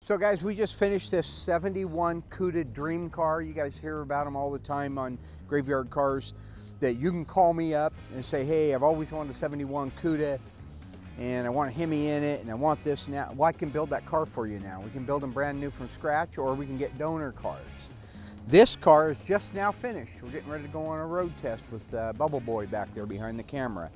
So guys, we just finished this 71 Cuda dream car. You guys hear about them all the time on Graveyard Cars, that you can call me up and say, hey, I've always wanted a 71 Cuda and I want a Hemi in it and I want this now. Well, I can build that car for you now. We can build them brand new from scratch, or we can get donor cars. This car is just now finished. We're getting ready to go on a road test with Bubble Boy back there behind the camera.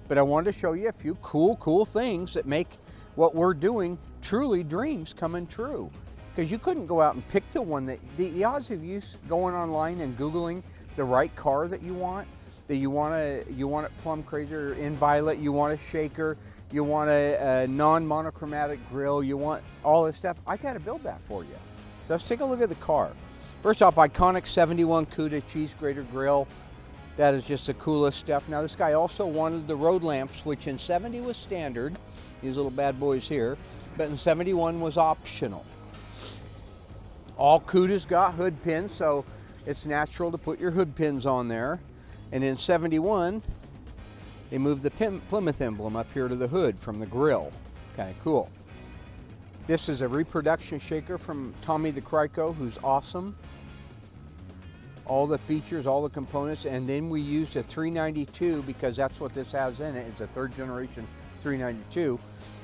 But I wanted to show you a few cool things that make what we're doing truly dreams coming true. Because you couldn't go out and pick the one that, the odds of you going online and Googling the right car that you want it plum crazy or in violet, you want a shaker, you want a non-monochromatic grill, you want all this stuff, I gotta build that for you. So let's take a look at the car. First off, iconic 71 Cuda cheese grater grill. That is just the coolest stuff. Now this guy also wanted the road lamps, which in 70 was standard, these little bad boys here, but in 71 was optional. All Cudas got hood pins, so it's natural to put your hood pins on there. And in 71, they moved the Plymouth emblem up here to the hood from the grill. Kind of cool. This is a reproduction shaker from Tommy the Crico, who's awesome. All the features, all the components, and then we used a 392 because that's what this has in it. It's a third generation 392.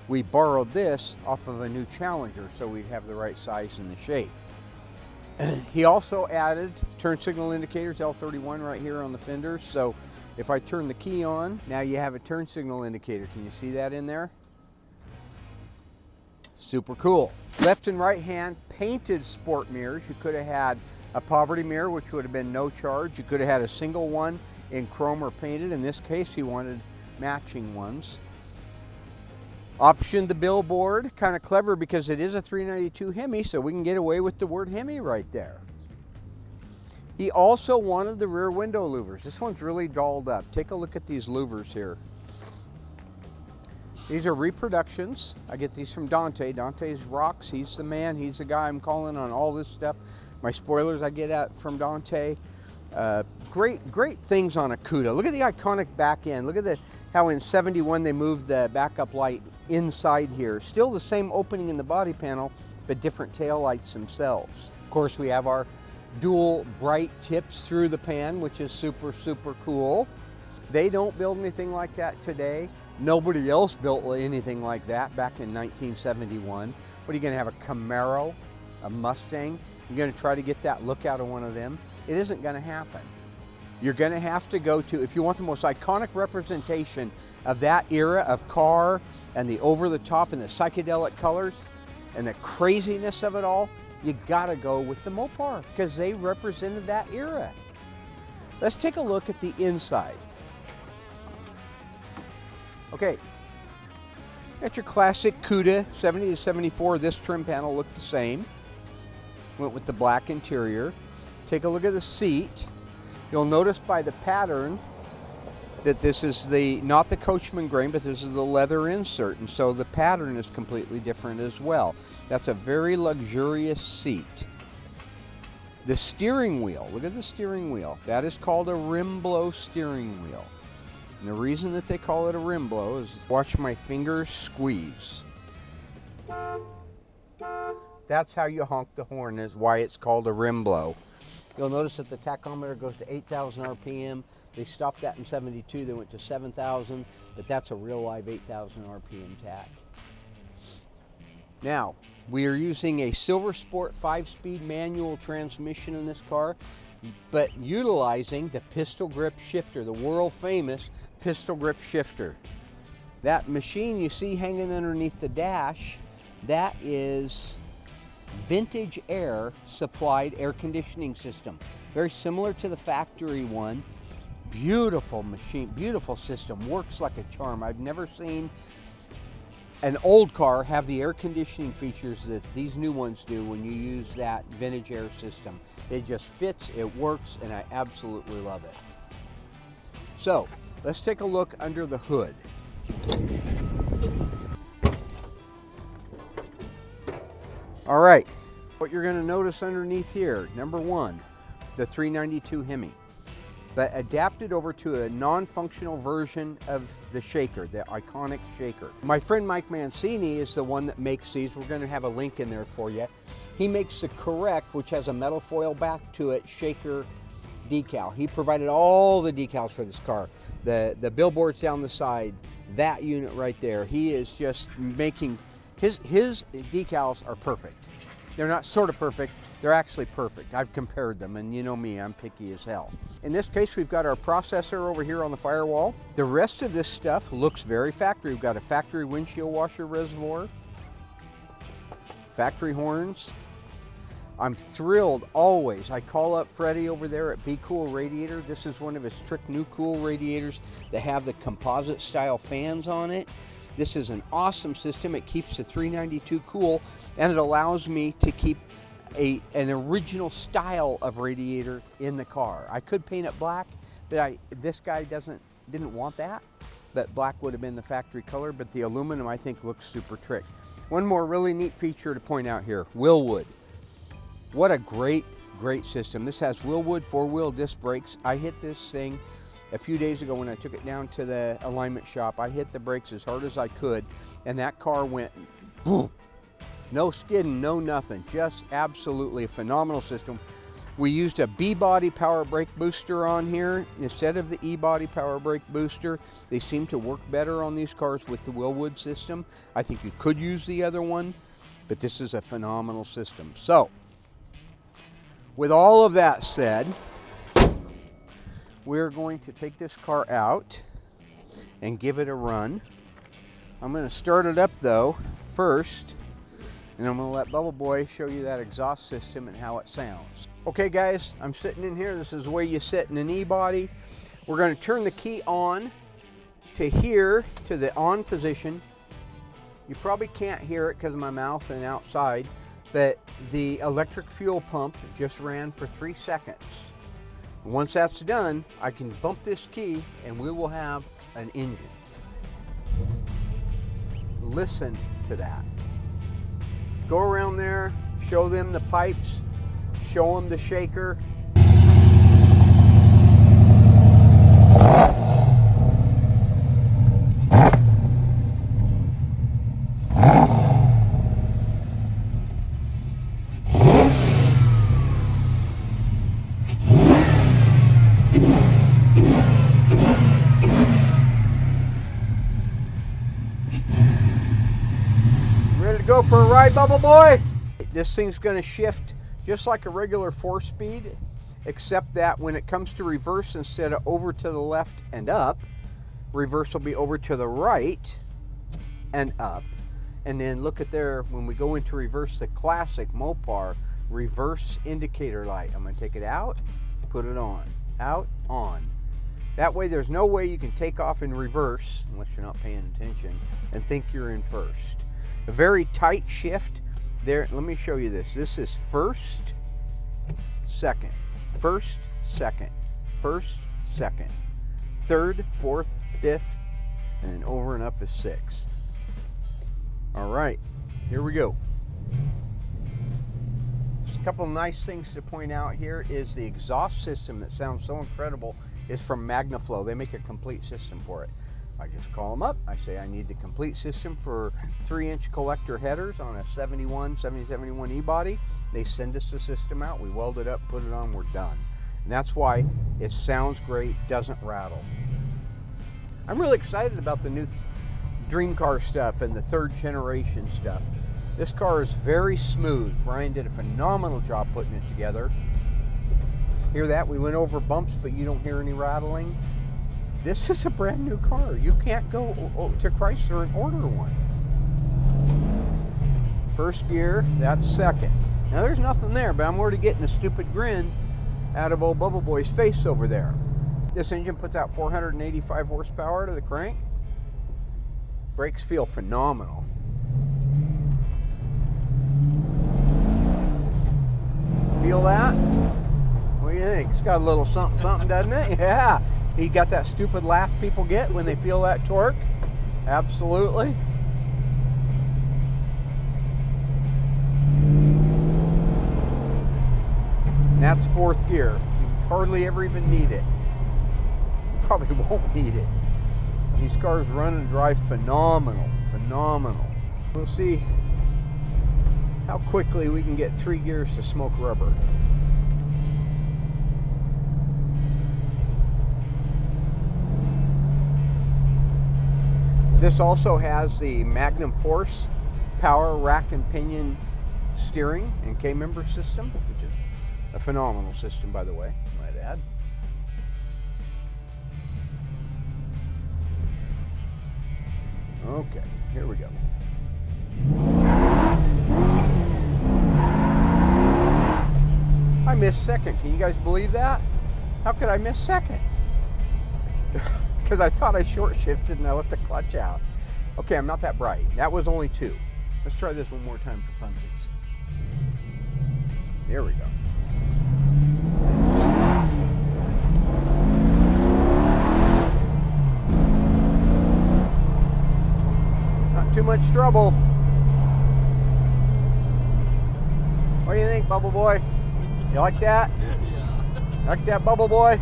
We borrowed this off of a new Challenger so we'd have the right size and the shape. He also added turn signal indicators, L31 right here on the fenders. So if I turn the key on, now you have a turn signal indicator. Can you see that in there? Super cool. Left and right hand painted sport mirrors. You could have had a poverty mirror, which would have been no charge. You could have had a single one in chrome or painted. In this case, he wanted matching ones. Optioned the billboard, kind of clever because it is a 392 Hemi, so we can get away with the word Hemi right there. He also wanted the rear window louvers. This one's really dolled up. Take a look at these louvers here. These are reproductions. I get these from Dante. Dante's rocks. He's the man. He's the guy I'm calling on all this stuff. My spoilers I get at from Dante. Great things on a Cuda. Look at the iconic back end. Look at how in 71 they moved the backup light inside here. Still the same opening in the body panel, but different tail lights themselves. Of course, we have our dual bright tips through the pan, which is super cool. They don't build anything like that today. Nobody else built anything like that back in 1971. What are you going to have, a Camaro, a Mustang? You're going to try to get that look out of one of them? It isn't going to happen. You're going to have to go to, if you want the most iconic representation of that era of car and the over-the-top and the psychedelic colors and the craziness of it all, you got to go with the Mopar because they represented that era. Let's take a look at the inside. Okay, got your classic Cuda 70 to 74. This trim panel looked the same. Went with the black interior. Take a look at the seat. You'll notice by the pattern that this is not the Coachman grain, but this is the leather insert, and so the pattern is completely different as well. That's a very luxurious seat. The steering wheel, look at the steering wheel. That is called a rim blow steering wheel. And the reason that they call it a rim blow is, watch my fingers squeeze. That's how you honk the horn, is why it's called a rim blow. You'll notice that the tachometer goes to 8,000 RPM. They stopped that in 72, they went to 7,000, but that's a real live 8,000 RPM tach. Now, we are using a Silver Sport 5-speed manual transmission in this car, but utilizing the pistol grip shifter, the world famous pistol grip shifter. That machine you see hanging underneath the dash, that is Vintage Air supplied air conditioning system. Very similar to the factory one. Beautiful machine, beautiful system, works like a charm. I've never seen an old car have the air conditioning features that these new ones do when you use that Vintage Air system. It just fits, it works, and I absolutely love it. So, let's take a look under the hood. All right, what you're going to notice underneath here, number one, the 392 Hemi. but adapted over to a non-functional version of the shaker, the iconic shaker. My friend Mike Mancini is the one that makes these. We're going to have a link in there for you. He makes the Correct, which has a metal foil back to it, shaker decal. He provided all the decals for this car. The billboards down the side, that unit right there. He is just making, his decals are perfect. They're not sort of perfect, they're actually perfect. I've compared them, and you know me, I'm picky as hell. In this case, we've got our processor over here on the firewall. The rest of this stuff looks very factory. We've got a factory windshield washer reservoir, factory horns. I'm thrilled always. I call up Freddie over there at Be Cool Radiator. This is one of his trick new cool radiators that have the composite style fans on it. This is an awesome system. It keeps the 392 cool, and it allows me to keep an original style of radiator in the car. I could paint it black, but this guy didn't want that. But black would have been the factory color, but the aluminum I think looks super trick. One more really neat feature to point out here, Willwood. What a great system. This has Willwood 4-wheel disc brakes. I hit this thing a few days ago when I took it down to the alignment shop. I hit the brakes as hard as I could, and that car went boom. No skidding, no nothing. Just absolutely a phenomenal system. We used a B-body power brake booster on here instead of the E-body power brake booster. They seem to work better on these cars with the Willwood system. I think you could use the other one, but this is a phenomenal system. So, with all of that said, we're going to take this car out and give it a run. I'm going to start it up though first, and I'm going to let Bubble Boy show you that exhaust system and how it sounds. Okay guys, I'm sitting in here. This is the way you sit in an E-body. We're going to turn the key on to here, to the on position. You probably can't hear it because of my mouth and outside, but the electric fuel pump just ran for 3 seconds. Once that's done, I can bump this key and we will have an engine. Listen to that. Go around there, show them the pipes, show them the shaker. Go for a ride, Bubble Boy? This thing's going to shift just like a regular 4-speed, except that when it comes to reverse, instead of over to the left and up, reverse will be over to the right and up. And then look at there, when we go into reverse, the classic Mopar reverse indicator light. I'm going to take it out, put it on, out, on. That way there's no way you can take off in reverse, unless you're not paying attention, and think you're in first. A very tight shift there. Let me show you this. This is first, second, first, second, first, second, third, fourth, fifth, and then over and up is sixth. All right, here we go. Just a couple of nice things to point out here is the exhaust system that sounds so incredible is from MagnaFlow. They make a complete system for it. I just call them up. I say I need the complete system for 3-inch collector headers on a 7071 E-body. They send us the system out. We weld it up, put it on, we're done. And that's why it sounds great, doesn't rattle. I'm really excited about the new Dream Car stuff and the 3rd generation stuff. This car is very smooth. Brian did a phenomenal job putting it together. Hear that? We went over bumps, but you don't hear any rattling. This is a brand new car. You can't go to Chrysler and order one. First gear, that's second. Now there's nothing there, but I'm already getting a stupid grin out of old Bubble Boy's face over there. This engine puts out 485 horsepower to the crank. Brakes feel phenomenal. Feel that? What do you think? It's got a little something, something, doesn't it? Yeah. He got that stupid laugh people get when they feel that torque. Absolutely. And that's 4th gear. You hardly ever even need it. probably won't need it. These cars run and drive phenomenal, phenomenal. We'll see how quickly we can get 3 gears to smoke rubber. This also has the Magnum Force power rack and pinion steering and K-member system, which is a phenomenal system, by the way, I might add. Okay, here we go. I missed second. Can you guys believe that? How could I miss second? Because I thought I short shifted and I let the clutch out. Okay, I'm not that bright. That was only 2. Let's try this one more time for funsies. There we go. Not too much trouble. What do you think, Bubble Boy? You like that? Yeah. Like that, Bubble Boy?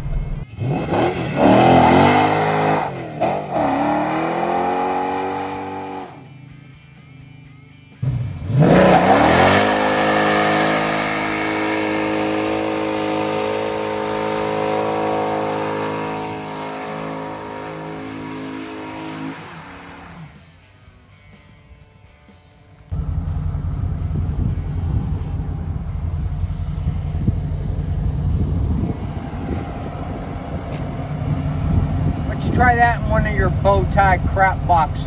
Try that in one of your bow tie crap boxes.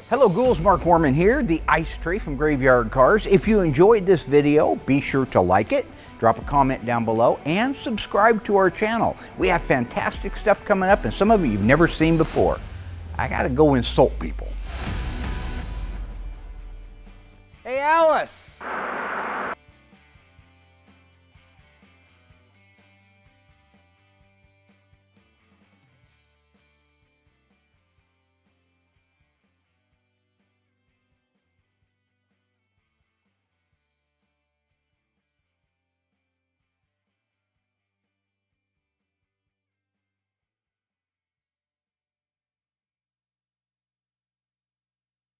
Hello ghouls, Mark Warman here, the Ice Tree from Graveyard Carz. If you enjoyed this video, be sure to like it, drop a comment down below, and subscribe to our channel. We have fantastic stuff coming up, and some of it you've never seen before. I gotta go insult people. Hey Alice!